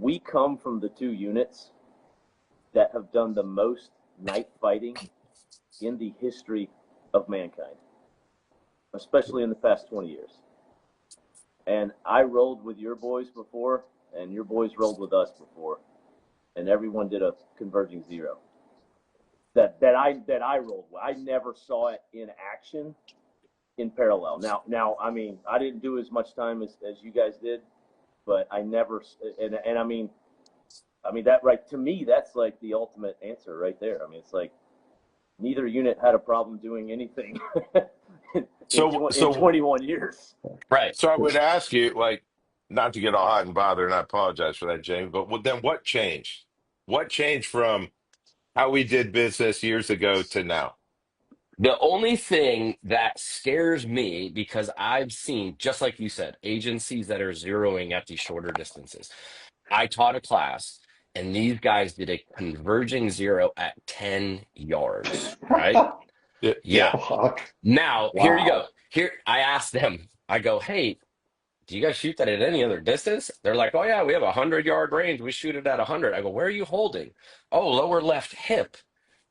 we come from the two units that have done the most night fighting in the history of mankind, especially in the past 20 years. And I rolled with your boys before, and your boys rolled with us before, and everyone did a converging zero. That I rolled with. I never saw it in action in parallel. Now, I mean, I didn't do as much time as you guys did, but I never. And I mean that, right, to me, that's like the ultimate answer right there. I mean, it's like neither unit had a problem doing anything in So 21 years. Right. So I would ask you, like, not to get all hot and bothered, and I apologize for that, Jamie, but then what changed? What changed from how we did business years ago to now? The only thing that scares me, because I've seen, just like you said, agencies that are zeroing at these shorter distances. I taught a class, and these guys did a converging zero at 10 yards, right? Yeah, Yeah. yeah. Fuck. Now, here you go. Wow. Here, I asked them, I go, hey, do you guys shoot that at any other distance? They're like, oh, yeah, we have a 100-yard range. We shoot it at 100. I go, where are you holding? Oh, lower left hip.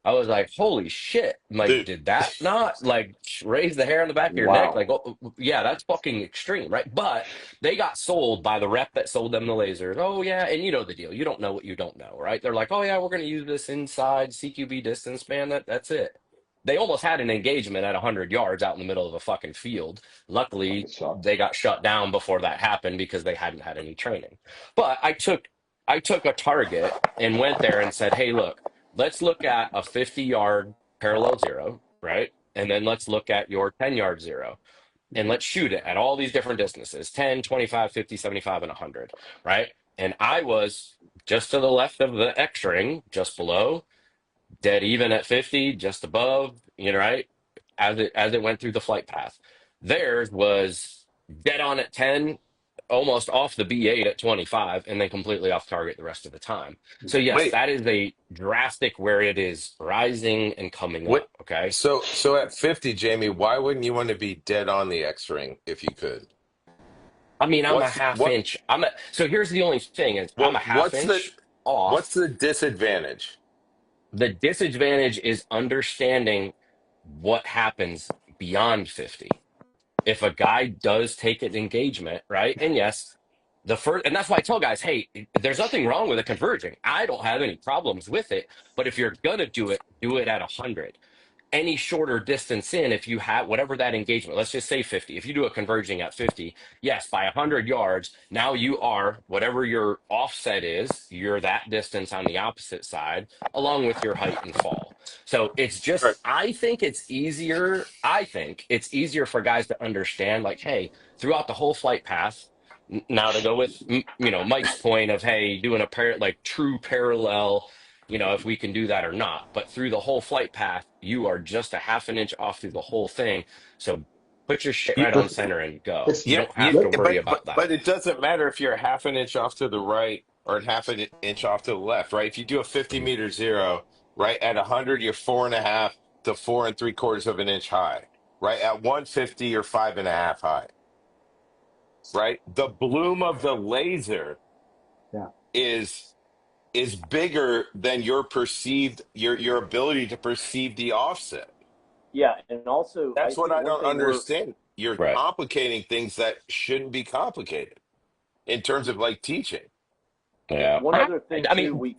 I was like, holy shit. I'm like, Dude, did that not like raise the hair on the back of your neck? Like, Wow. oh, yeah, that's fucking extreme, right? But they got sold by the rep that sold them the lasers. Oh, yeah. And you know the deal. You don't know what you don't know, right? They're like, oh, yeah, we're going to use this inside CQB distance, man. That's it. They almost had an engagement at 100 yards out in the middle of a fucking field. Fucking Luckily, sucks. they got shut down before that happened because they hadn't had any training. But I took a target and went there and said, hey, look, let's look at a 50-yard parallel zero, right? And then let's look at your 10-yard zero. And let's shoot it at all these different distances, 10, 25, 50, 75, and 100, right? And I was just to the left of the X ring, just below, dead even at 50, just above, right? As it went through the flight path. Theirs was dead on at 10, almost off the B8 at 25, and then completely off target the rest of the time. So yes, wait, that is a drastic where it is rising and coming wait. up. Okay. So at 50, Jamie, why wouldn't you want to be dead on the X ring if you could? I mean, I'm a What's half what? inch. So here's the only thing is I'm Well, a half inch what's off. the disadvantage? The disadvantage is understanding what happens beyond 50. If a guy does take an engagement, right? And yes, and that's why I tell guys, hey, there's nothing wrong with it converging. I don't have any problems with it. But if you're gonna do it at 100. Any shorter distance in, if you have whatever that engagement, let's just say 50. If you do a converging at 50, yes, by 100 yards, now you are whatever your offset is, you're that distance on the opposite side, along with your height and fall. So it's Right. just, I think it's easier for guys to understand, like, hey, throughout the whole flight path, now to go with, Mike's point of, hey, doing like true parallel, if we can do that or not. But through the whole flight path, you are just a half an inch off through the whole thing. So put your shit right on center and go. It's, You Yeah, don't yeah, have to let, worry but about that. it doesn't matter if you're a half an inch off to the right or half an inch off to the left, right? If you do a 50-meter zero, right, at 100, you're 4.5 to 4 3/4 of an inch high, right? At 150, you're 5.5 high, right? The bloom of the laser yeah. is bigger than your ability to perceive the offset. Yeah, and also I That's what think I one don't thing we're understand. You're Right. complicating things that shouldn't be complicated in terms of like teaching. Yeah. one other thing I too mean,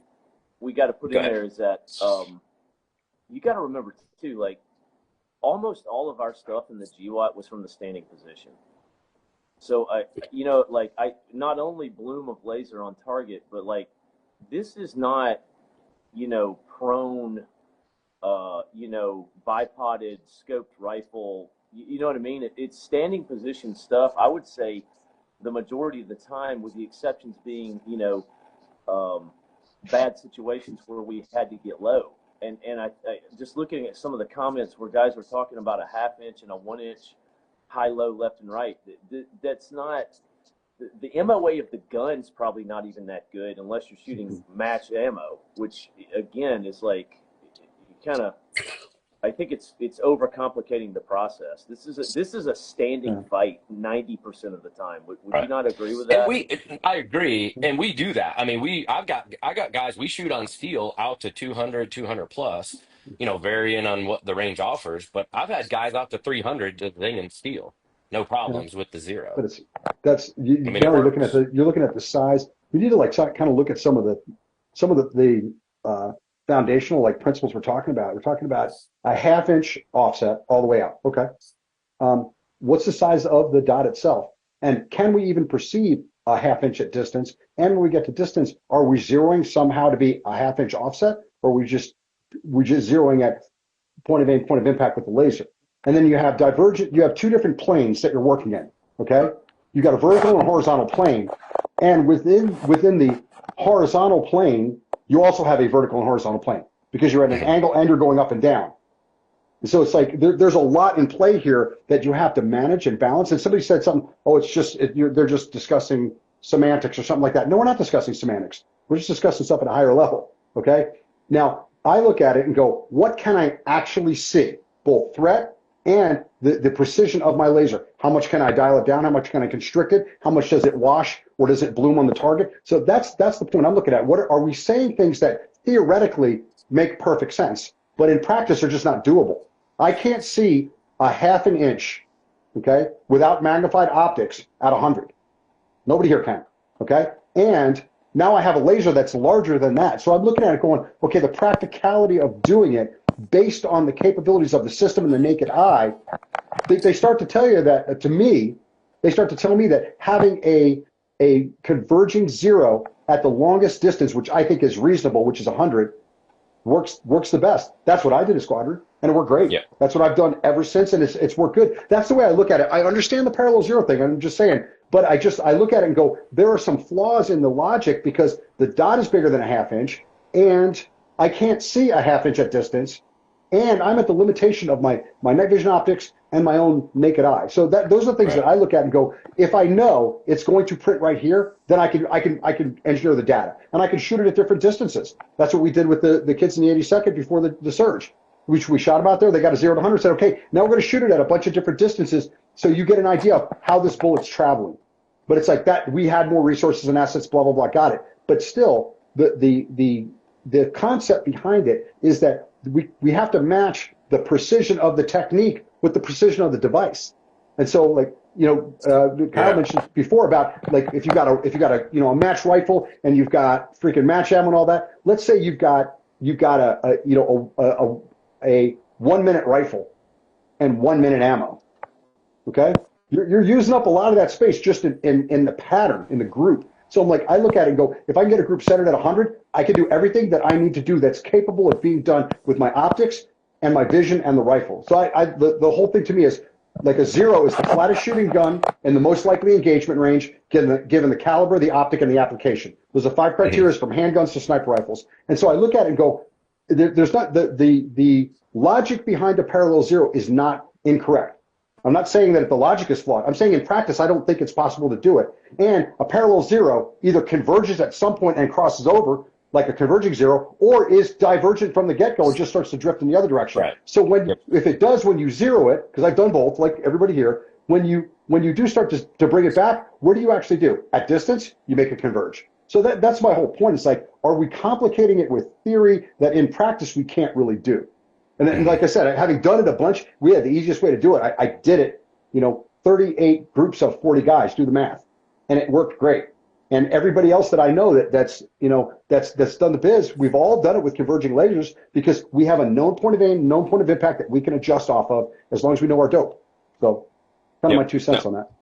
we got to put go in ahead. there is that you got to remember too, like almost all of our stuff in the GWAT was from the standing position. So I not only bloom of laser on target, but like this is not prone bipoded scoped rifle. You know what I mean? It's standing position stuff. I would say the majority of the time, with the exceptions being bad situations where we had to get low. And I just looking at some of the comments where guys were talking about a half inch and a 1 inch high low left and right. That's not the MOA of the gun's probably not even that good unless you're shooting match ammo, which again is like kind of I think it's overcomplicating the process. This is a standing fight 90% of the time. Would you Right. not agree with And that? I agree, and we do that. I mean, I got guys we shoot on steel out to 200, 200 plus, varying on what the range offers. But I've had guys out to 300 just zinging steel, no Yeah. problems with the But zero. I mean, it generally works. you're looking at the size. We need to like kind of look at some of the foundational like principles we're talking about. We're talking about a half-inch offset all the way out. Okay. What's the size of the dot itself? And can we even perceive a half-inch at distance? And when we get to distance, are we zeroing somehow to be a half-inch offset, or we just zeroing at point of aim, point of impact with the laser? And then you have divergent. You have two different planes that you're working in. Okay. You got a vertical and horizontal plane, and within the horizontal plane, you also have a vertical and horizontal plane because you're at an Mhm. angle and you're going up and down. And so it's like there's a lot in play here that you have to manage and balance. And somebody said something, oh, they're just discussing semantics or something like that. No, we're not discussing semantics. We're just discussing stuff at a higher level. Okay. Now I look at it and go, what can I actually see? Both threat and the precision of my laser. How much can I dial it down? How much can I constrict it? How much does it wash or does it bloom on the target? So that's the point I'm looking at. What are we saying things that theoretically make perfect sense, but in practice are just not doable? I can't see a half an inch, okay, without magnified optics at 100. Nobody here can, okay? And now I have a laser that's larger than that. So I'm looking at it going, okay, the practicality of doing it based on the capabilities of the system and the naked eye, they start to tell you that, to me, they start to tell me that having a converging zero at the longest distance, which I think is reasonable, which is 100, works the best. That's what I did at Squadron, and it worked great. Yeah. That's what I've done ever since, and it's worked good. That's the way I look at it. I understand the parallel zero thing. I'm just saying, but I look at it and go, there are some flaws in the logic because the dot is bigger than a half inch, and I can't see a half inch at distance, and I'm at the limitation of my night vision optics and my own naked eye. So those are things Right. that I look at and go, if I know it's going to print right here, then I can engineer the data and I can shoot it at different distances. That's what we did with the kids in the 82nd before the surge. We shot them out there. They got a 0 to 100. Said, okay, now we're going to shoot it at a bunch of different distances, so you get an idea of how this bullet's traveling. But it's like that. We had more resources and assets. Blah blah blah. Got it. But still, the concept behind it is that we have to match the precision of the technique with the precision of the device. And so, like, Kyle mentioned before about like if you got a match rifle and you've got freaking match ammo and all that. Let's say you've got a 1 minute rifle and 1 minute ammo. Okay, you're using up a lot of that space just in the pattern in the group. So I'm like, I look at it and go, if I can get a group centered at 100, I can do everything that I need to do that's capable of being done with my optics and my vision and the rifle. So the whole thing to me is like a 0 is the flattest shooting gun and the most likely engagement range given the caliber, the optic, and the application. Those are 5 criteria from handguns to sniper rifles. And so I look at it and go, there's not the logic behind a parallel 0 is not incorrect. I'm not saying that the logic is flawed. I'm saying in practice, I don't think it's possible to do it. And a parallel 0 either converges at some point and crosses over like a converging 0, or is divergent from the get-go and just starts to drift in the other direction. Right. So if it does when you zero it, because I've done both, like everybody here, when you do start to bring it back, what do you actually do? At distance, you make it converge. So that's my whole point. It's like, are we complicating it with theory that in practice we can't really do? And then, like I said, having done it a bunch, we had the easiest way to do it. I did it, 38 groups of 40 guys, do the math, and it worked great. And everybody else that I know that's done the biz, we've all done it with converging lasers because we have a known point of aim, known point of impact that we can adjust off of as long as we know our dope. So kind of my 2 cents on that.